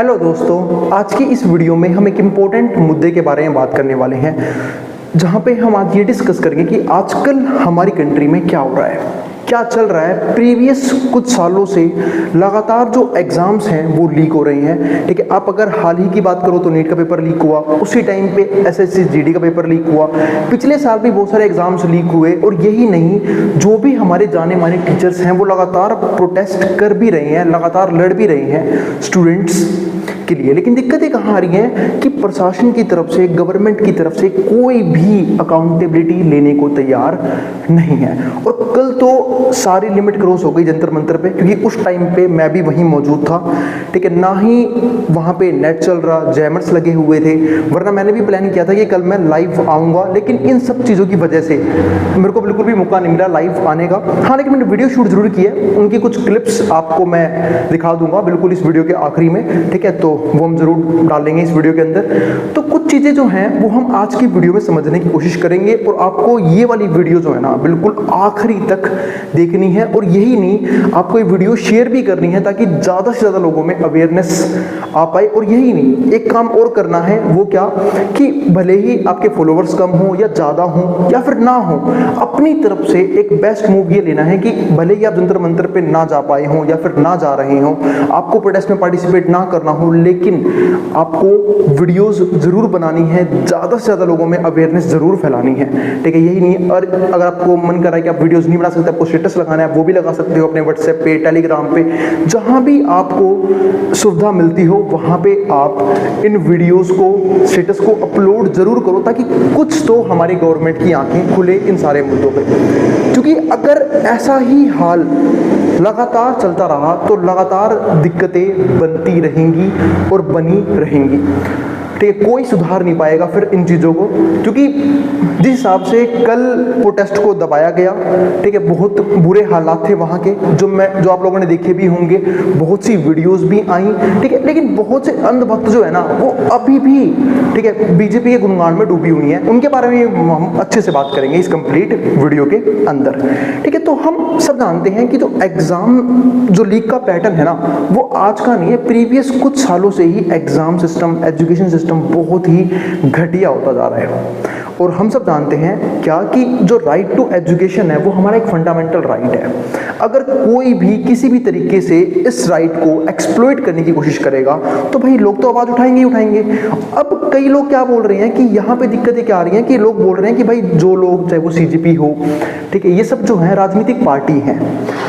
Hello दोस्तों, आज की इस वीडियो में हम एक इम्पोर्टेंट मुद्दे के बारे में बात करने वाले हैं, जहां पे हम आज ये डिस्कस करेंगे कि आजकल हमारी कंट्री में क्या हो रहा है, क्या चल रहा है। प्रीवियस कुछ सालों से लगातार जो एग्ज़ाम्स हैं वो लीक हो रही हैं। ठीक है, आप अगर हाल ही की बात करो तो नीट का पेपर लीक हुआ, उसी टाइम पे एसएससी जीडी का पेपर लीक हुआ, पिछले साल भी बहुत सारे एग्ज़ाम्स लीक हुए। और यही नहीं, जो भी हमारे जाने माने टीचर्स हैं वो लगातार प्रोटेस्ट कर भी रहे हैं, लगातार लड़ भी रहे हैं स्टूडेंट्स के लिए। लेकिन दिक्कतें कहाँ आ रही हैं कि प्रशासन की तरफ से, गवर्नमेंट की तरफ से कोई भी अकाउंटेबिलिटी लेने को तैयार नहीं है। और कल तो सारी लिमिट क्रॉस हो गई जंतर मंतर पे, क्योंकि उस टाइम पे मैं भी वहीं मौजूद था। ठीक है, ना ही वहाँ पे नेट चल रहा, जैमर्स लगे हुए थे, वरना मैंने भी प्लान किया था कि कल मैं लाइव आऊँगा। लेकिन इन सब चीज़ों की वजह से मेरे को बिल्कुल भी मौका नहीं मिला लाइव आने का। हाँ, लेकिन मैंने वीडियो शूट जरूर की है, उनकी कुछ क्लिप्स आपको मैं दिखा दूंगा बिल्कुल इस वीडियो के आखिरी में। ठीक है, तो वो हम जरूर डालेंगे इस वीडियो के अंदर। तो कुछ चीज़ें जो हैं वो हम आज की वीडियो में समझने की कोशिश करेंगे, और आपको ये वाली वीडियो जो है ना बिल्कुल आखिरी तक देखनी है। और यही नहीं, आपको ये वीडियो शेयर भी करनी है ताकि ज़्यादा से ज़्यादा लोगों में अवेयरनेस आ पाए। और यही नहीं, एक काम और करना है, वो क्या कि भले ही आपके फॉलोअर्स कम हो या ज़्यादा हो या फिर ना हो, अपनी तरफ से एक बेस्ट मूव ये लेना है कि भले ही आप जंतर मंतर पे ना जा पाए हों या फिर ना जा रहे हों, आपको प्रोटेस्ट में पार्टिसिपेट ना करना हो, लेकिन आपको वीडियोस जरूर बनानी है, ज़्यादा से ज़्यादा लोगों में अवेयरनेस जरूर फैलानी है। ठीक है, यही नहीं, और अगर आपको मन कर रहा है कि आप वीडियोस नहीं बना सकते, आपको स्टेटस लगाना है, वो भी लगा सकते हो अपने व्हाट्सएप पे, टेलीग्राम पे, जहाँ भी आपको सुविधा मिलती हो वहाँ पे आप इन वीडियोस को, स्टेटस को अपलोड जरूर करो, ताकि कुछ तो हमारी गवर्नमेंट की आंखें खुले इन सारे मुद्दों पे। क्योंकि अगर ऐसा ही हाल लगातार चलता रहा तो लगातार दिक्कतें बनती रहेंगी और बनी रहेंगी। ठीक है, कोई सुधार नहीं पाएगा फिर इन चीज़ों को, क्योंकि जिस हिसाब से कल प्रोटेस्ट को दबाया गया, ठीक है, बहुत बुरे हालात थे वहाँ के, जो आप लोगों ने देखे भी होंगे, बहुत सी वीडियोस भी आई। ठीक है, लेकिन बहुत से अंधभक्त जो है ना वो अभी भी, ठीक है, बीजेपी के गुणगान में डूबी हुई हैं। उनके बारे में हम अच्छे से बात करेंगे इस कंप्लीट वीडियो के अंदर। ठीक है, तो हम सब जानते हैं कि जो एग्ज़ाम, जो लीक का पैटर्न है ना, वो आज का नहीं है, प्रीवियस कुछ सालों से ही एग्ज़ाम सिस्टम, एजुकेशन सिस्टम बहुत ही घटिया होता जा रहा है। और हम सब जानते हैं क्या कि जो राइट टू एजुकेशन है वो हमारा एक फंडामेंटल राइट है। अगर कोई भी किसी भी तरीके से इस राइट को एक्सप्लॉइट करने की कोशिश करेगा तो भाई लोग तो आवाज़ उठाएंगे ही उठाएंगे। अब कई लोग क्या बोल रहे हैं कि यहाँ पे दिक्कतें क्या आ रही हैं कि लोग बोल रहे हैं कि भाई जो लोग, चाहे वो सीजेपी हो, ठीक है, ये सब जो है राजनीतिक पार्टी हैं।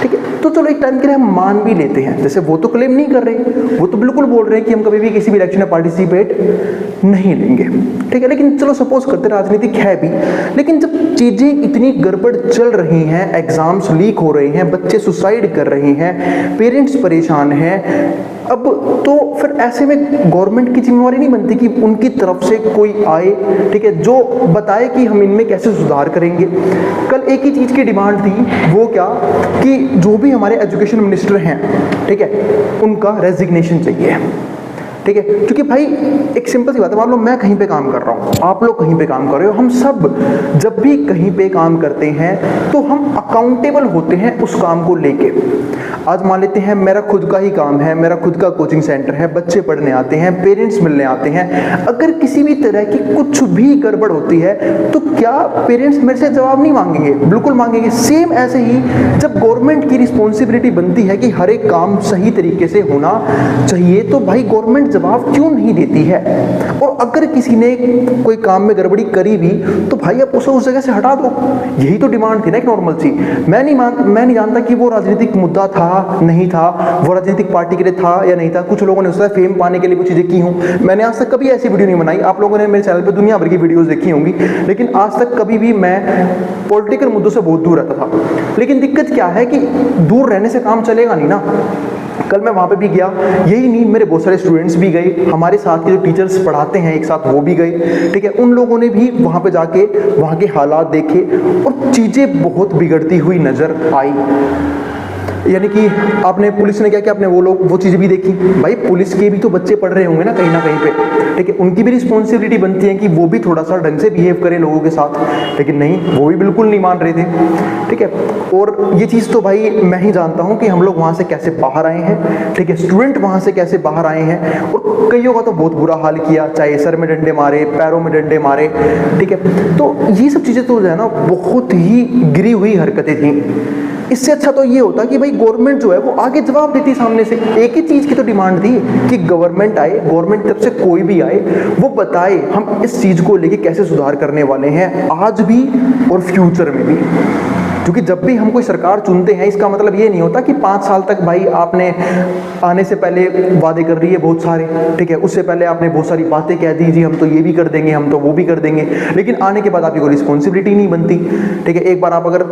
ठीक है, तो चलो एक टाइम के लिए हम मान भी लेते हैं, जैसे वो तो क्लेम नहीं कर रहे, वो तो बिल्कुल बोल रहे हैं कि हम कभी भी किसी भी इलेक्शन में पार्टिसिपेट नहीं लेंगे। ठीक है, लेकिन चलो सपोज करते राजनीतिक है भी, लेकिन जब चीज़ें इतनी गड़बड़ चल रही हैं, एग्जाम्स लीक हो रहे हैं, बच्चे सुसाइड कर रहे हैं, पेरेंट्स परेशान हैं, अब तो फिर ऐसे में गवर्नमेंट की जिम्मेवारी नहीं बनती कि उनकी तरफ से कोई आए, ठीक है, जो बताए कि हम इनमें कैसे सुधार करेंगे। कल एक ही चीज़ की डिमांड थी, वो क्या कि जो भी हमारे एजुकेशन मिनिस्टर हैं, ठीक है, उनका रेजिग्नेशन चाहिए। ठीक है, क्योंकि भाई एक सिंपल सी बात है, मान लो मैं कहीं पे काम कर रहा हूँ, आप लोग कहीं पे काम कर रहे हो, हम सब जब भी कहीं पे काम करते हैं तो हम अकाउंटेबल होते हैं उस काम को लेके। आज मान लेते हैं मेरा खुद का ही काम है, मेरा खुद का कोचिंग सेंटर है, बच्चे पढ़ने आते हैं, पेरेंट्स मिलने आते हैं, अगर किसी भी तरह की कुछ भी गड़बड़ होती है तो क्या पेरेंट्स मेरे से जवाब नहीं मांगेंगे? बिल्कुल मांगेंगे। सेम ऐसे ही जब गवर्नमेंट की रिस्पॉन्सिबिलिटी बनती है कि हर एक काम सही तरीके से होना चाहिए, तो भाई गवर्नमेंट जवाब क्यों नहीं देती है? और अगर किसी ने कोई काम में गड़बड़ी करी भी तो भाई आप उसे उस जगह से हटा दो। यही तो डिमांड थी ना, एक नॉर्मल सी। मैं नहीं जानता कि वो राजनीतिक मुद्दा था, नहीं था, वो राजनीतिक पार्टी के लिए था या नहीं था। कुछ लोगों ने उससे फेम पाने के लिए कुछ चीजें की हूं। मैंने आज तक कभी ऐसी वीडियो नहीं बनाई। आप लोगों ने मेरे चैनल पे दुनिया भर की वीडियोस देखी होंगी, लेकिन आज तक कभी भी मैं पॉलिटिकल मुद्दों से बहुत दूर रहता था। लेकिन दिक्कत क्या है कि दूर रहने से काम चलेगा नहीं ना। कल मैं वहाँ पे भी गया, यही नहीं, मेरे बहुत सारे स्टूडेंट्स भी गए, हमारे साथ के जो टीचर्स पढ़ाते हैं एक साथ वो भी गए। ठीक है, उन लोगों ने भी वहाँ पे जाके वहाँ के हालात देखे और चीज़ें बहुत बिगड़ती हुई नज़र आई। यानी कि आपने पुलिस ने क्या किया, आपने वो चीज़ भी देखी। भाई पुलिस के भी तो बच्चे पढ़ रहे होंगे ना कहीं पे, ठीक है, उनकी भी रिस्पॉन्सिबिलिटी बनती है कि वो भी थोड़ा सा ढंग से बिहेव करें लोगों के साथ, लेकिन नहीं, वो भी बिल्कुल नहीं मान रहे थे, ठीक है। और ये चीज़ तो भाई मैं ही जानता हूँ कि हम लोग वहाँ से कैसे बाहर आए हैं, ठीक है, स्टूडेंट वहाँ से कैसे बाहर आए हैं, और कईयों का तो बहुत बुरा हाल किया, चाहे सर में डंडे मारे, पैरों में डंडे मारे, ठीक है। तो ये सब चीज़ें तो जो है ना बहुत ही गिरी हुई हरकतें थी। इससे अच्छा तो ये होता कि भाई गवर्नमेंट जो है वो आगे जवाब देती सामने से। एक ही चीज़ की तो डिमांड थी कि गवर्नमेंट आए, गवर्नमेंट तरफ से कोई भी आए, वो बताए हम इस चीज़ को लेके कैसे सुधार करने वाले हैं आज भी और फ्यूचर में भी। क्योंकि जब भी हम कोई सरकार चुनते हैं इसका मतलब ये नहीं होता कि 5 साल तक भाई आपने आने से पहले वादे कर दिए बहुत सारे, ठीक है, उससे पहले आपने बहुत सारी बातें कह दी, जी हम तो ये भी कर देंगे, हम तो वो भी कर देंगे, लेकिन आने के बाद आपकी कोई रिस्पॉन्सिबिलिटी नहीं बनती, ठीक है। एक बार आप अगर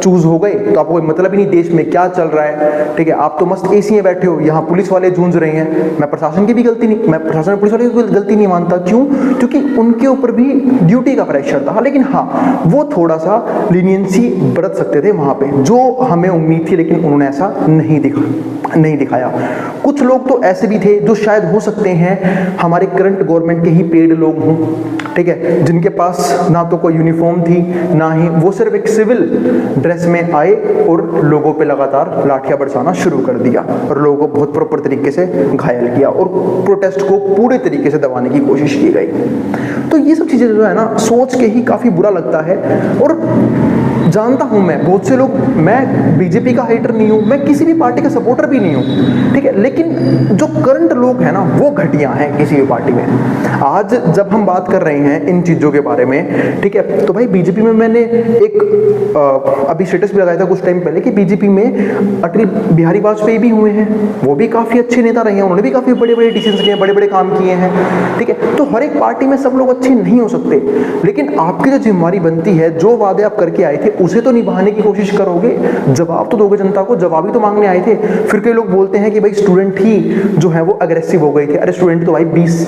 चूज हो गए तो आपको कोई मतलब ही नहीं देश में क्या चल रहा है, ठीक है। आप तो मस्त एसी में बैठे हो, यहाँ पुलिस वाले जूझ रहे हैं। मैं प्रशासन की भी गलती नहीं, मैं प्रशासन पुलिस वाले की गलती नहीं मानता, क्यों? क्योंकि उनके ऊपर भी ड्यूटी का प्रेशर था, लेकिन हाँ वो थोड़ा सा लीनियंसी बरत सकते थे वहां पे, जो हमें उम्मीद थी, लेकिन उन्होंने ऐसा नहीं दिखाया। कुछ लोग तो ऐसे भी थे जो शायद हो सकते हैं हमारे करंट गवर्नमेंट के ही पेड लोग हों, ठीक है, जिनके पास ना तो कोई यूनिफॉर्म थी, ना ही वो सिर्फ एक सिविल ड्रेस में आए और लोगों पे लगातार लाठियां बरसाना शुरू कर दिया और लोगों को बहुत प्रॉपर तरीके से घायल किया और प्रोटेस्ट को पूरे तरीके से दबाने की कोशिश की गई। तो ये सब चीजें जो है ना सोच के ही काफी बुरा लगता है। और जानता हूं मैं बहुत से लोग, मैं बीजेपी का हेटर नहीं हूं, मैं किसी भी पार्टी का सपोर्टर भी नहीं हूं, ठीक है, लेकिन जो करंट लोग हैं ना वो घटिया हैं किसी भी पार्टी में। आज जब हम बात कर रहे हैं इन चीजों के बारे में, ठीक है, तो भाई बीजेपी में मैंने एक अभी स्टेटस भी लगाया था कुछ टाइम पहले कि बीजेपी में अटल बिहारी वाजपेयी भी हुए हैं, वो भी काफी अच्छे नेता रहे हैं, उन्होंने भी काफी बड़े बड़े डिसीजन लिए, बड़े बड़े काम किए हैं, ठीक है। तो हर एक पार्टी में सब लोग अच्छे नहीं हो सकते, लेकिन आपकी जो जिम्मेदारी बनती है, जो वादे आप करके आए थे उसे तो निभाने की कोशिश करोगे, जवाब तो दोगे जनता को, जवाब ही तो मांगने आए थे। फिर कई लोग बोलते हैं कि भाई स्टूडेंट ही जो है वो अग्रेसिव हो गए थे। अरे स्टूडेंट तो भाई 20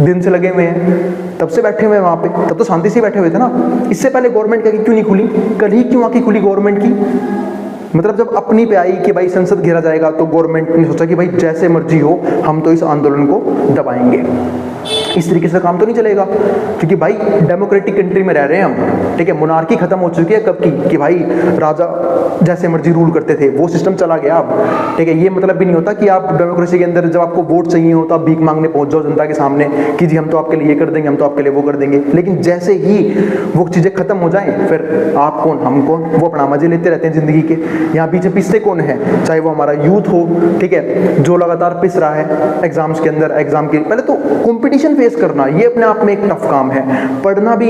दिन से लगे हुए हैं, तब से बैठे हुए हैं वहां पे, तब तो शांति से बैठे हुए थे ना। इससे पहले गवर्नमेंट क्यों नहीं खुली? कल ही क्यों आके खुली गवर्नमेंट की? मतलब जब अपनी पे आई कि भाई संसद घेरा जाएगा तो गवर्नमेंट ने सोचा कि भाई जैसे मर्जी हो हम तो इस आंदोलन को दबाएंगे। इस तरीके से काम तो नहीं चलेगा, क्योंकि भाई डेमोक्रेटिक कंट्री में रह रहे हैं हम, ठीक है। मोनार्की खत्म हो चुकी है कब की, कि भाई राजा जैसे मर्जी रूल करते थे, वो सिस्टम चला गया अब, ठीक है। ये मतलब भी नहीं होता कि आप डेमोक्रेसी के अंदर जब आपको वोट चाहिए हो तो आप भीख मांगने पहुंच जाओ जनता के सामने कि जी हम तो आपके लिए ये कर देंगे, हम तो आपके लिए वो कर देंगे। लेकिन जैसे ही वो चीजें खत्म हो जाएं, फिर आप कौन हम कौन, वो अपना मजे लेते रहते हैं जिंदगी के। यहाँ पीछे पिसते कौन है? चाहे वो हमारा यूथ हो, ठीक है, जो लगातार पिस रहा है एग्जाम्स के अंदर। एग्जाम के पहले तो कॉम्पिटिशन फेस करना ये अपने आप में एक टफ काम है, पढ़ना भी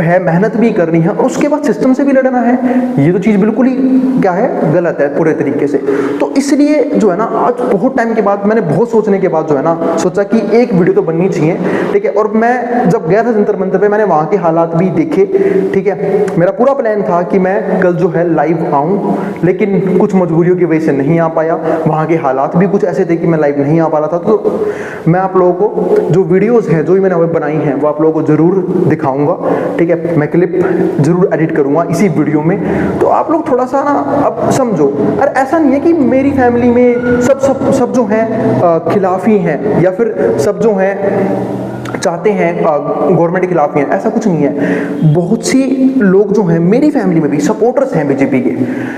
है, मेहनत भी करनी है, और उसके बाद सिस्टम से भी लड़ना है। ये तो चीज बिल्कुल ही क्या है, गलत है पूरे तरीके से। तो इसलिए जो है ना आज बहुत टाइम के बाद, मैंने बहुत सोचने के बाद जो है ना सोचा कि एक वीडियो तो बननी चाहिए, ठीक है। और मैं जब गया था जंतर मंतर पे, मैंने वहां के हालात भी देखे, ठीक है। मेरा पूरा प्लान था कि मैं कल जो है लाइव आऊं, लेकिन कुछ मजबूरियों की वजह से नहीं आ पाया। वहां के हालात भी कुछ ऐसे थे कि मैं लाइव नहीं आ पा रहा था। तो मैं आप लोगों को जो वीडियोस हैं जो भी मैंने बनाई हैं वो आप लोगों को जरूर दिखाऊंगा, ठीक है। मैं क्लिप जरूर एडिट करूंगा इसी वीडियो में, तो आप लोग थोड़ा सा ना अब समझो। और ऐसा नहीं है कि मेरी फैमिली में सब जो हैं खिलाफ ही हैं, या फिर सब जो हैं चाहते हैं गवर्नमेंट के खिलाफ ही हैं, ऐसा कुछ नहीं है। बहुत सी लोग जो हैं मेरी फैमिली में भी सपोर्टर्स हैं बीजेपी के,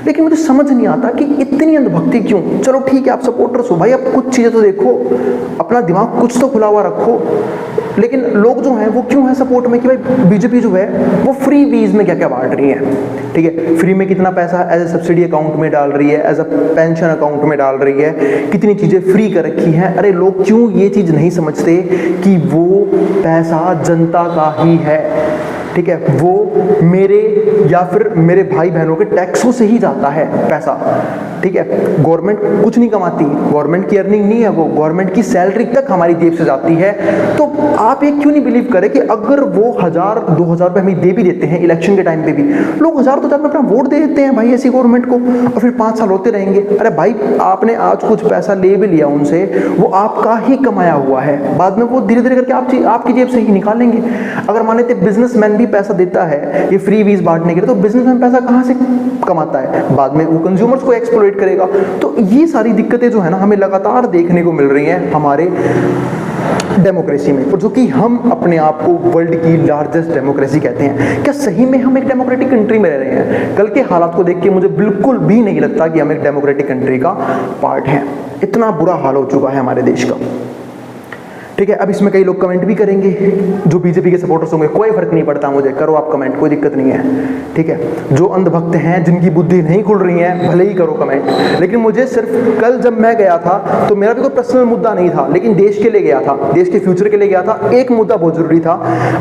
लेकिन मुझे समझ नहीं आता कि इतनी अंधभक्ति क्यों। चलो ठीक है आप सपोर्टर्स हो भाई, आप कुछ चीजें तो देखो, अपना दिमाग कुछ तो खुला हुआ रखो। लेकिन लोग जो हैं वो क्यों है सपोर्ट में कि भाई बीजेपी जो है वो फ्री वीज में क्या क्या बांट रही है, ठीक है। फ्री में कितना पैसा एज ए सब्सिडी अकाउंट में डाल रही है, एज अ पेंशन अकाउंट में डाल रही है, कितनी चीजें फ्री कर रखी हैं। अरे लोग क्यों ये चीज नहीं समझते कि वो पैसा जनता का ही है, ठीक है। वो मेरे या फिर मेरे भाई बहनों के टैक्सों से ही जाता है पैसा, ठीक है। गवर्नमेंट कुछ नहीं कमाती, गवर्नमेंट की अर्निंग नहीं है वो, गवर्नमेंट की सैलरी तक हमारी जेब से जाती है। तो आप ये क्यों नहीं बिलीव करें कि अगर वो 1000-2000 रुपए हमें दे भी देते हैं इलेक्शन के टाइम पे भी, लोग 1000-2000 में अपना वोट दे देते हैं भाई ऐसी गवर्नमेंट को, और फिर 5 साल होते रहेंगे। अरे भाई आपने आज कुछ पैसा ले भी लिया उनसे, वो आपका ही कमाया हुआ है, बाद में वो धीरे धीरे करके आपकी जेब से ही निकालेंगे। अगर मान लेते बिजनेसमैन भी पैसा देता है ये फ्री वीज बांटने के लिए, तो बिजनेसमैन पैसा कहाँ से कमाता है? बाद में वो कंज्यूमर्स को एक्सप्लॉइट करेगा। तो ये सारी दिक्कतें जो है ना हमें लगातार देखने को मिल रही हैं हमारे डेमोक्रेसी में, जो कि हम अपने आप को वर्ल्ड की लार्जेस्ट डेमोक्रेसी कहते हैं। क्या सही में हम एक डेमोक्रेटिक कंट्री में रह रहे हैं? कल के हालात को देख के मुझे बिल्कुल भी नहीं लगता कि हम एक डेमोक्रेटिक कंट्री का पार्ट हैं। इतना बुरा हाल हो चुका है हमारे देश का। ठीक है, अब इसमें कई लोग कमेंट भी करेंगे जो बीजेपी के सपोर्टर्स होंगे, कोई फर्क नहीं पड़ता मुझे, करो आप कमेंट, कोई दिक्कत नहीं है। ठीक है, जो अंधभक्त हैं जिनकी बुद्धि नहीं खुल रही है भले ही करो कमेंट, लेकिन मुझे सिर्फ कल जब मैं गया था तो मेरा भी कोई पर्सनल मुद्दा नहीं था, लेकिन देश के लिए गया था, देश के फ्यूचर के लिए गया था। एक मुद्दा बहुत जरूरी था,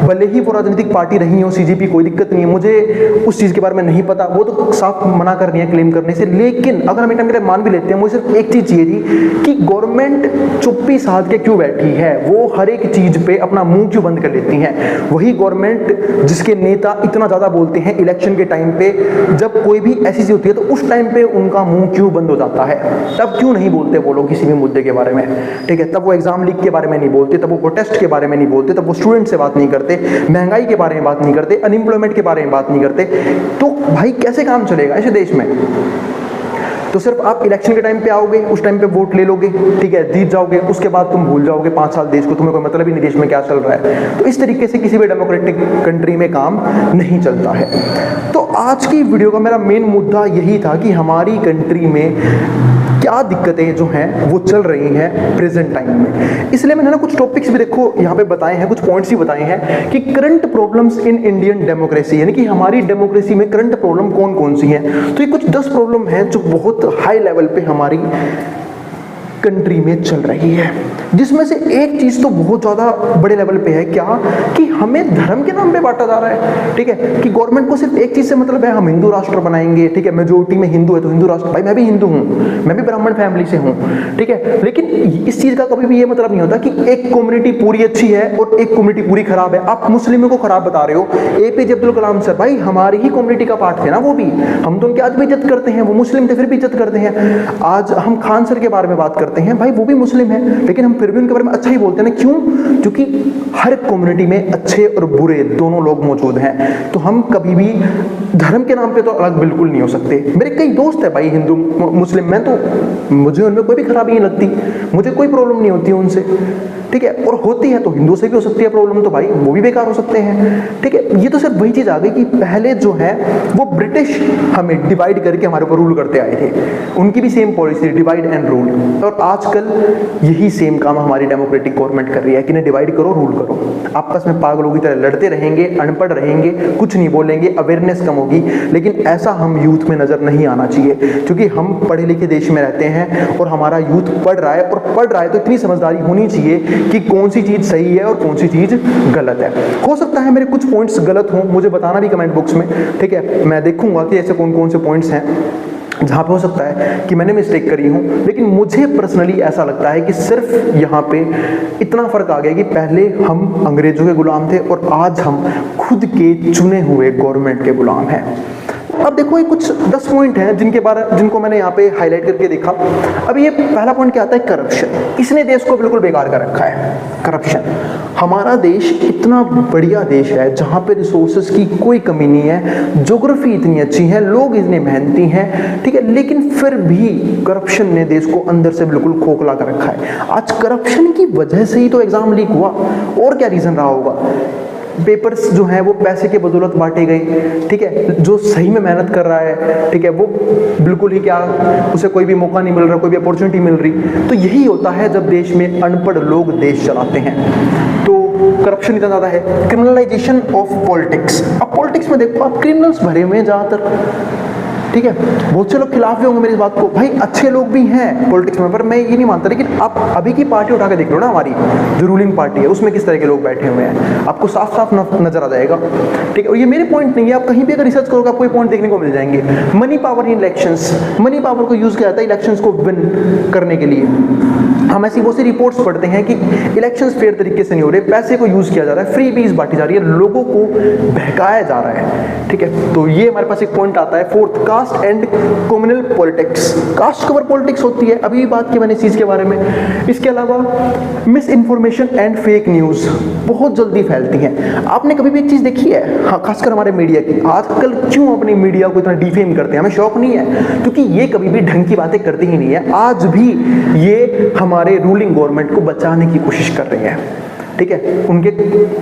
भले ही वो राजनीतिक पार्टी रही हो सीजेपी, कोई दिक्कत नहीं है, मुझे उस चीज़ के बारे में नहीं पता, वो तो साफ मना कर रही है क्लेम करने से। लेकिन अगर हम एक टाइम के लिए मान भी लेते हैं, मुझे सिर्फ एक चीज़ चाहिए थी कि गवर्नमेंट चुप्पी साध के क्यों बैठी है, वो हर एक चीज पे अपना मुंह क्यों बंद कर लेती हैं। वही गवर्नमेंट जिसके नेता इतना ज्यादा बोलते हैं इलेक्शन के टाइम पे, जब कोई भी ऐसी चीज होती है तो उस टाइम पे उनका मुंह क्यों बंद हो जाता है? तब क्यों नहीं बोलते वो लोग किसी भी मुद्दे के बारे में? ठीक है, तब वो एग्जाम लीक के बारे में नहीं बोलते, तब वो प्रोटेस्ट के बारे में नहीं बोलते, तब वो स्टूडेंट से बात नहीं करते, महंगाई के बारे में बात नहीं करते, अनएम्प्लॉयमेंट के बारे में बात नहीं करते। तो भाई कैसे काम चलेगा ऐसे देश में? तो सिर्फ आप इलेक्शन के टाइम पे आओगे, उस टाइम पे वोट ले लोगे, ठीक है, जीत जाओगे, उसके बाद तुम भूल जाओगे 5 साल देश को, तुम्हें कोई मतलब ही नहीं देश में क्या चल रहा है। तो इस तरीके से किसी भी डेमोक्रेटिक कंट्री में काम नहीं चलता है। तो आज की वीडियो का मेरा मेन मुद्दा यही था कि हमारी कंट्री में क्या दिक्कतें जो हैं वो चल रही हैं प्रेजेंट टाइम में। इसलिए मैंने ना कुछ टॉपिक्स भी देखो यहाँ पे बताए हैं, कुछ पॉइंट्स ही बताए हैं कि current problems in Indian democracy, यानी कि हमारी डेमोक्रेसी में करंट प्रॉब्लम कौन कौन सी हैं। तो ये कुछ 10 प्रॉब्लम हैं जो बहुत हाई लेवल पे हमारी कंट्री में चल रही है, जिसमें से एक चीज तो बहुत ज्यादा बड़े लेवल पे है, क्या कि हमें धर्म के नाम पे बांटा जा रहा है। ठीक है, कि गवर्नमेंट को सिर्फ एक चीज से मतलब है, हम हिंदू राष्ट्र बनाएंगे, ठीक है, मेजोरिटी में हिंदू है तो हिंदू राष्ट्र। भाई मैं भी हिंदू हूँ, मैं भी ब्राह्मण फैमिली से हूँ, ठीक है, लेकिन इस चीज का कभी भी ये मतलब नहीं होता कि एक कम्युनिटी पूरी अच्छी है और एक कम्युनिटी पूरी खराब है। आप मुस्लिमों को खराब बता रहे हो। एपीजे अब्दुल कलाम सर भाई हमारी ही कम्युनिटी का पार्ट थे ना, वो भी, हम तो उनकी आज भी इज्जत करते हैं, वो मुस्लिम थे फिर भी इज्जत करते हैं। आज हम खान सर के बारे में बात करते हैं, भाई वो भी मुस्लिम है, लेकिन हम फिर भी उनके बारे में अच्छा ही बोलते हैं ना। क्यों? क्योंकि हर कम्युनिटी में अच्छे और बुरे दोनों लोग मौजूद हैं। तो हम कभी भी धर्म के नाम पे तो अलग बिल्कुल नहीं हो सकते। मेरे कई दोस्त है भाई हिंदू मुस्लिम, मैं तो मुझे उनमें कोई भी खराबी नहीं लगती, मुझे कोई प्रॉब्लम नहीं होती उनसे, ठीक है, और होती है तो हिंदुओं से भी हो सकती है प्रॉब्लम, तो भाई वो भी बेकार हो सकते हैं। ठीक है, ये तो सिर्फ वही चीज आ गई कि पहले जो है वो ब्रिटिश हमें डिवाइड करके हमारे ऊपर रूल करते आए थे, उनकी भी same policy divide and rule, और आजकल यही सेम काम हमारी डेमोक्रेटिक गवर्नमेंट कर रही है कि नहीं डिवाइड करो रूल करो। आपस में पागलों की तरह लड़ते रहेंगे, अनपढ़ रहेंगे, कुछ नहीं बोलेंगे, अवेयरनेस कम होगी, लेकिन ऐसा हम यूथ में नजर नहीं आना चाहिए, क्योंकि हम पढ़े लिखे देश में रहते हैं और हमारा यूथ पढ़ रहा है, और पढ़ रहा है तो इतनी समझदारी होनी चाहिए कि कौन सी चीज सही है और कौन सी चीज गलत है। हो सकता है मेरे कुछ पॉइंट्स गलत हों, मुझे बताना भी कमेंट बॉक्स में, ठीक है, मैं देखूंगा कि ऐसे कौन कौन से पॉइंट्स हैं जहाँ पे हो सकता है कि मैंने मिस्टेक करी हूँ। लेकिन मुझे पर्सनली ऐसा लगता है कि सिर्फ यहाँ पे इतना फर्क आ गया कि पहले हम अंग्रेजों के गुलाम थे और आज हम खुद के चुने हुए गवर्नमेंट के गुलाम हैं। अब देखो ये कुछ 10 पॉइंट हैं जिनको मैंने यहाँ पे हाईलाइट करके देखा। अब ये पहला पॉइंट क्या आता है? करप्शन। इसने देश को बिल्कुल बेकार कर रखा है, करप्शन। हमारा देश इतना बढ़िया देश है जहाँ पे रिसोर्सेज की कोई कमी नहीं है, ज्योग्राफी इतनी अच्छी है, लोग इतने मेहनती हैं, ठीक है, लेकिन फिर भी करप्शन ने देश को अंदर से बिल्कुल खोखला कर रखा है। आज करप्शन की वजह से ही तो एग्जाम लीक हुआ, और क्या रीजन रहा होगा? पेपर्स जो हैं वो पैसे के बदौलत बांटे गए, ठीक है, जो सही में मेहनत कर रहा है, ठीक है, वो बिल्कुल ही क्या, उसे कोई भी मौका नहीं मिल रहा, कोई भी अपॉर्चुनिटी मिल रही। तो यही होता है जब देश में अनपढ़ लोग देश चलाते हैं, तो करप्शन इतना ज़्यादा है। Criminalisation of politics. अब पॉलिटिक्स में देखो आप क्रिमिनल्स भरे हुए हैं ज़्यादातर, ठीक है, बहुत से लोग खिलाफ भी होंगे मेरी इस बात को, भाई अच्छे लोग भी हैं पॉलिटिक्स में, पर मैं ये नहीं मानता। लेकिन आप अभी की पार्टी उठा के देख लो ना, हमारी जो रूलिंग पार्टी है उसमें किस तरह के लोग बैठे हुए हैं, आपको साफ साफ नजर आ जाएगा, ठीक है। और ये मेरे पॉइंट नहीं है, आप कहीं भी अगर रिसर्च करोगे आपको पॉइंट देखने को मिल जाएंगे। Money power in elections, money power को यूज किया जाता है इलेक्शंस को विन करने के लिए। हम ऐसी बहुत सी रिपोर्ट्स पढ़ते हैं कि इलेक्शंस फेयर तरीके से नहीं हो रहे, पैसे को यूज किया जा रहा है, फ्री बीज बांटी जा रही है, लोगों को बहकाया जा रहा है, ठीक है। तो ये हमारे पास एक पॉइंट आता है। Fourth, caste caste and communal politics. Caste के ऊपर पॉलिटिक्स होती है, अभी भी बात की मैंने इस चीज़ के बारे में। इसके अलावा miss information and fake news बहुत जल्दी फैलती हैं। आपने कभी भी एक चीज़ देखी है, हाँ, खासकर हमारे मीडिया की, आजकल क्यों अपनी मीडिया को इतना डिफेम करते हैं? हमें शौक नहीं है, क्योंकि ये कभी भी ढंग की बातें करती ही नहीं है। आज भी ये हमारे रूलिंग गवर्नमेंट को बचाने की कोशिश कर रही है, ठीक है, उनके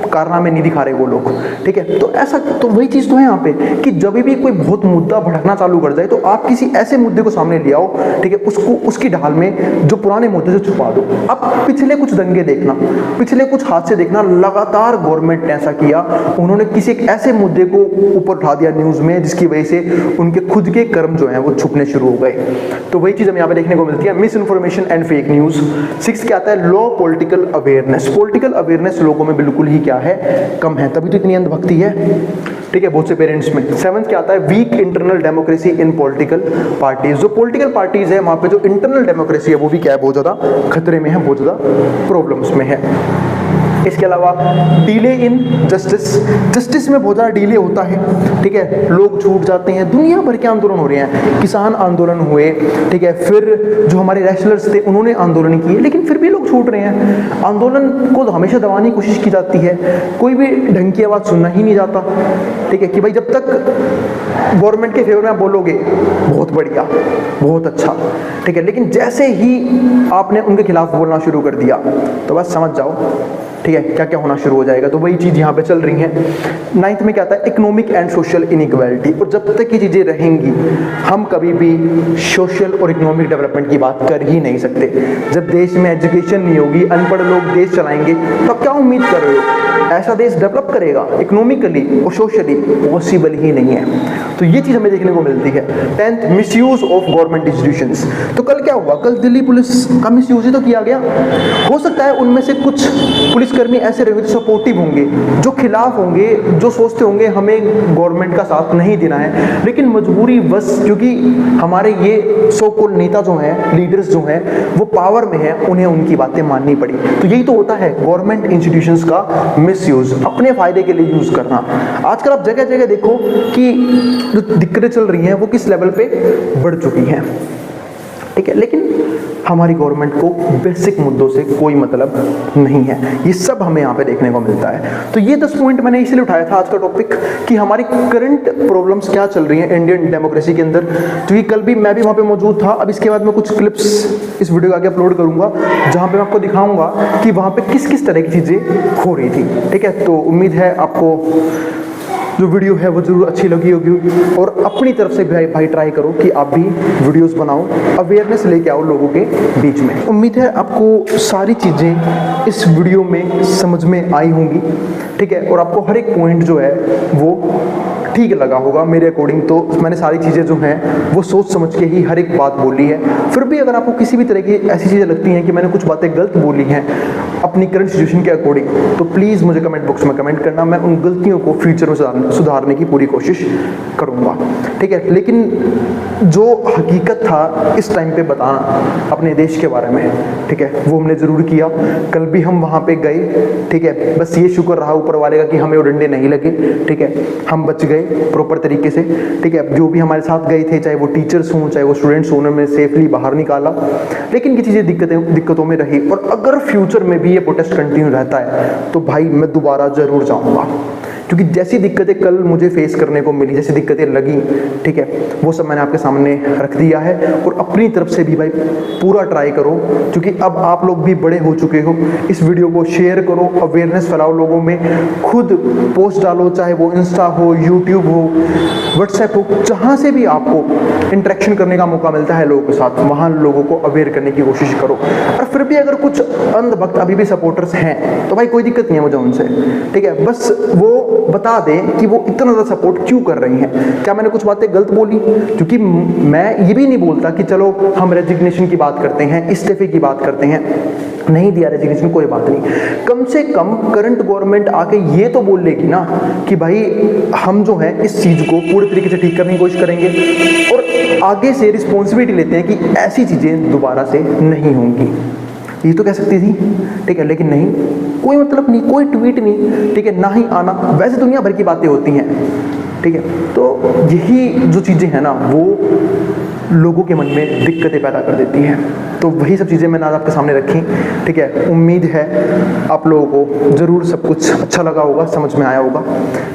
कारनामे नहीं दिखा रहे वो लोग, ठीक है। तो ऐसा, तो वही चीज़ तो है यहाँ पे कि जब भी कोई बहुत मुद्दा भड़कना चालू कर जाए तो आप किसी ऐसे मुद्दे को सामने ले आओ, ठीक है, उसको उसकी ढाल में जो पुराने मुद्दे से छुपा दो। अब पिछले कुछ दंगे देखना, पिछले कुछ हादसे देखना, लगातार गवर्नमेंट ने ऐसा किया, उन्होंने किसी एक ऐसे मुद्दे को ऊपर उठा दिया न्यूज़ में जिसकी वजह से उनके खुद के कर्म जो हैं वो छुपने शुरू हो गए। तो वही चीज़ हमें यहाँ पे देखने को मिलती है, miss information and fake news. 6 क्या आता है? लो पॉलिटिकल अवेयरनेस। पॉलिटिकल अवेयरनेस लोगों में बिल्कुल ही क्या है, कम है, तभी तो इतनी अंधभक्ति है, ठीक है, बहुत से पेरेंट्स में। 7 क्या आता है? Weak internal democracy in political parties. जो पॉलिटिकल पार्टीज है वहां पे जो इंटरनल डेमोक्रेसी है वो भी क्या है, बहुत ज्यादा खतरे में है, बहुत ज्यादा प्रॉब्लम्स में है। इसके अलावा डिले इन जस्टिस। जस्टिस में बहुत ज़्यादा डिले होता है, ठीक है, लोग छूट जाते हैं, दुनिया भर के आंदोलन हो रहे हैं, किसान आंदोलन हुए, ठीक है, फिर जो हमारे रेसलर्स थे उन्होंने आंदोलन किए, लेकिन फिर भी लोग छूट रहे हैं। आंदोलन को तो हमेशा दबाने की कोशिश की जाती है, कोई भी ढंग की आवाज़ सुनना ही नहीं जाता, ठीक है, कि भाई जब तक गवर्नमेंट के फेवर में आप बोलोगे बहुत बढ़िया, बहुत अच्छा, ठीक है, लेकिन जैसे ही आपने उनके खिलाफ बोलना शुरू कर दिया तो बस समझ जाओ, ठीक है, क्या क्या होना शुरू हो जाएगा। तो वही चीज़ यहाँ पे चल रही है। 9th में क्या आता है? Economic and social inequality. और जब तक ये चीज़ें रहेंगी हम कभी भी सोशल और इकोनॉमिक डेवलपमेंट की बात कर ही नहीं सकते। जब देश में एजुकेशन नहीं होगी, अनपढ़ लोग देश चलाएंगे, तो आप क्या उम्मीद कर रहे हो ऐसा देश डेवलप करेगा? इकोनॉमिकली और सोशली पॉसिबल ही नहीं है। तो ये चीज़ हमें देखने को मिलती है। 10th misuse of government institutions. तो कल क्या हुआ? कल दिल्ली पुलिस का मिसयूज ही तो किया गया। हो सकता है उनमें से कुछ पुलिसकर्मी ऐसे रहेंगे जो सपोर्टिव होंगे, जो खिलाफ होंगे, जो सोचते होंगे हमें गवर्नमेंट का साथ नहीं देना है, लेकिन मजबूरी बस, क्योंकि हमारे ये सो कॉल्ड नेता जो हैं, लीडर्स जो हैं, वो पावर में हैं, उन्हें उनकी बातें माननी पड़ी। तो यही तो होता है गवर्नमेंट इंस्टीट्यूशंस का मिसयूज, अपने फायदे के लिए यूज करना। आजकल आप जगह जगह देखो कि जो दिक्कतें चल रही हैं वो किस लेवल पे बढ़ चुकी हैं, ठीक है, लेकिन हमारी गवर्नमेंट को बेसिक मुद्दों से कोई मतलब नहीं है। ये सब हमें यहाँ पे देखने को मिलता है। तो ये 10 पॉइंट मैंने इसलिए उठाया था आज का टॉपिक कि हमारी करंट प्रॉब्लम्स क्या चल रही हैं इंडियन डेमोक्रेसी के अंदर, क्योंकि कल भी मैं भी वहाँ पे मौजूद था। अब इसके बाद मैं कुछ क्लिप्स इस वीडियो के आगे अपलोड करूँगा जहाँ पे मैं आपको दिखाऊँगा कि वहाँ पे किस किस तरह की चीज़ें हो रही थी, ठीक है। तो उम्मीद है आपको जो वीडियो है वो जरूर अच्छी लगी होगी, और अपनी तरफ से भाई ट्राई करो कि आप भी वीडियोस बनाओ, अवेयरनेस लेके आओ लोगों के बीच में। उम्मीद है आपको सारी चीज़ें इस वीडियो में समझ में आई होंगी, ठीक है, और आपको हर एक पॉइंट जो है वो ठीक लगा होगा मेरे अकॉर्डिंग। तो मैंने सारी चीज़ें जो हैं वो सोच समझ के ही हर एक बात बोली है। फिर भी अगर आपको किसी भी तरह की ऐसी चीज़ें लगती हैं कि मैंने कुछ बातें गलत बोली हैं अपनी करंट सिचुएशन के अकॉर्डिंग, तो प्लीज़ मुझे कमेंट बॉक्स में कमेंट करना, मैं उन गलतियों को फ्यूचर में सुधारने की पूरी कोशिश करूँगा, ठीक है। लेकिन जो हकीकत था इस टाइम पे बताना अपने देश के बारे में, ठीक है, वो हमने ज़रूर किया। कल भी हम वहाँ पे गए, ठीक है, बस ये शुक्र रहा ऊपर वाले का कि हमें वो डंडे नहीं लगे, ठीक है, हम बच गए प्रॉपर तरीके से, ठीक है। जो भी हमारे साथ गए थे, चाहे वो टीचर्स हों चाहे वो स्टूडेंट्स हों, उन्होंने सेफली बाहर निकाला। लेकिन ये चीज़ें दिक्कतों में रही, और अगर फ्यूचर में भी ये प्रोटेस्ट कंटिन्यू रहता है तो भाई मैं दोबारा ज़रूर जाऊँगा, क्योंकि जैसी दिक्कतें कल मुझे फेस करने को मिली, जैसी दिक्कतें लगी, ठीक है, वो सब मैंने आपके सामने रख दिया है। और अपनी तरफ से भी भाई पूरा ट्राई करो, क्योंकि अब आप लोग भी बड़े हो चुके हो। इस वीडियो को शेयर करो, अवेयरनेस फैलाओ लोगों में, खुद पोस्ट डालो, चाहे वो इंस्टा हो, यूट्यूब हो, व्हाट्सएप हो, जहाँ से भी आपको इंटरेक्शन करने का मौका मिलता है लोगों के साथ, वहाँ लोगों को अवेयर करने की कोशिश करो। और फिर भी अगर कुछ अंधभक्त अभी भी सपोर्टर्स हैं तो भाई कोई दिक्कत नहीं है मुझे उनसे, ठीक है, बस वो बता दें कि वो इतना ज़्यादा सपोर्ट क्यों कर रही हैं। क्या मैंने कुछ बातें गलत बोली? क्योंकि मैं ये भी नहीं बोलता कि चलो हम रेजिग्नेशन की बात करते हैं, इस्तीफे की बात करते हैं, नहीं दिया रेजिग्नेशन कोई बात नहीं। कम से कम करंट गवर्नमेंट आके ये तो बोल लेगी ना कि भाई हम जो है इस चीज़ को पूरे तरीके से ठीक करने की कोशिश करेंगे, और आगे से रिस्पॉन्सिबिलिटी लेते हैं कि ऐसी चीज़ें दोबारा से नहीं होंगी। ये तो कह सकती थी, ठीक है, लेकिन नहीं, कोई मतलब नहीं, कोई ट्वीट नहीं, ठीक है, ना ही आना। वैसे दुनिया भर की बातें होती हैं, ठीक है। तो यही जो चीज़ें हैं ना वो लोगों के मन में दिक्कतें पैदा कर देती हैं। तो वही सब चीज़ें मैंने आज आपके सामने रखी, ठीक है। उम्मीद है आप लोगों को ज़रूर सब कुछ अच्छा लगा होगा, समझ में आया होगा,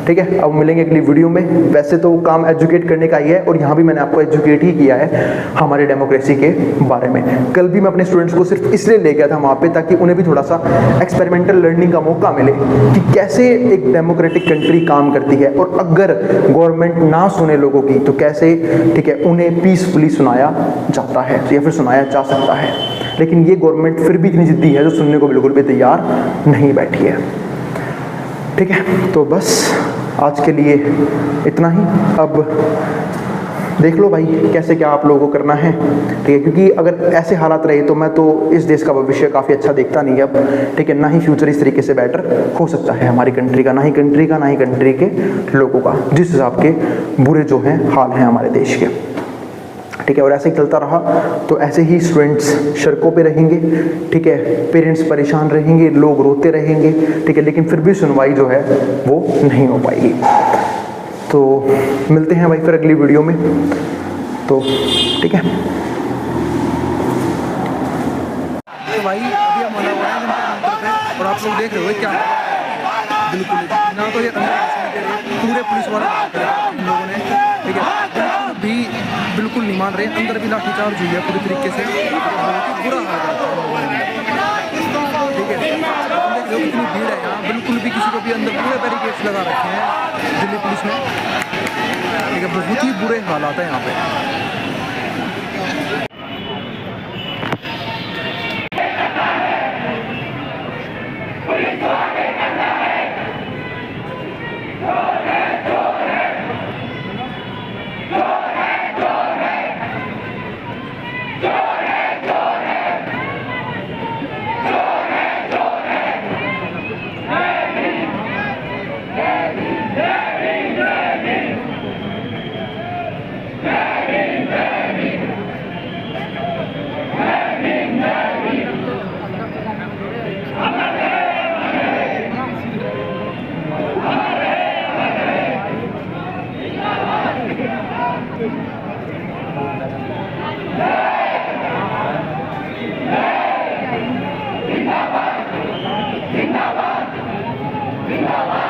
ठीक है। अब मिलेंगे अगली वीडियो में। वैसे तो काम एजुकेट करने का ही है और यहाँ भी मैंने आपको एजुकेट ही किया है हमारे डेमोक्रेसी के बारे में। कल भी मैं अपने स्टूडेंट्स को सिर्फ इसलिए ले गया था वहाँ पे ताकि उन्हें भी थोड़ा सा एक्सपेरिमेंटल लर्निंग का मौका मिले कि कैसे एक डेमोक्रेटिक कंट्री काम करती है, और अगर गवर्नमेंट ना सुने लोगों की तो कैसे, ठीक है, उन्हें पीसफुली सुनाया जाता है या फिर सुनाया जा सकता है। लेकिन ये गवर्नमेंट फिर भी इतनी जिद्दी है जो सुनने को बिल्कुल भी तैयार नहीं बैठी है, ठीक है। तो बस आज के लिए इतना ही। अब देख लो भाई कैसे क्या आप लोगों को करना है, ठीक है। क्योंकि अगर ऐसे हालात रहे तो मैं तो इस देश का भविष्य काफ़ी अच्छा देखता नहीं अब, ठीक है। ना ही फ्यूचर इस तरीके से बेटर हो सकता है हमारी कंट्री का, ना ही कंट्री का, ना ही कंट्री के लोगों का, जिस हिसाब के बुरे जो हैं हाल हैं हमारे देश के, ठीक है। और ऐसे ही चलता रहा तो ऐसे ही स्टूडेंट्स सड़कों पे रहेंगे, ठीक है, पेरेंट्स परेशान रहेंगे, लोग रोते रहेंगे, ठीक है, लेकिन फिर भी सुनवाई जो है वो नहीं हो पाएगी। तो मिलते हैं भाई फिर अगली वीडियो में, तो ठीक है। तो भाई अभी हम आना हुआ है जंतर मंतर पे, और आप लोग देख रहे हो क्या, बिल्कुल ना तो ये पूरे पुलिस वाले इन लोगों ने, ठीक है, भी बिल्कुल नहीं मान रहे। अंदर भी लाठीचार्ज हुई है पूरी तरीके से, बहुत ही बुरा हाल है, ठीक है। आप देख रहे हो कितनी भीड़ है यहाँ, बिल्कुल भी किसी को भी अंदर पूरे बैरिकेड्स लगा रखे हैं दिल्ली पुलिस ने, ठीक है। बहुत ही बुरे हालात है यहाँ पे। जिंदाबाद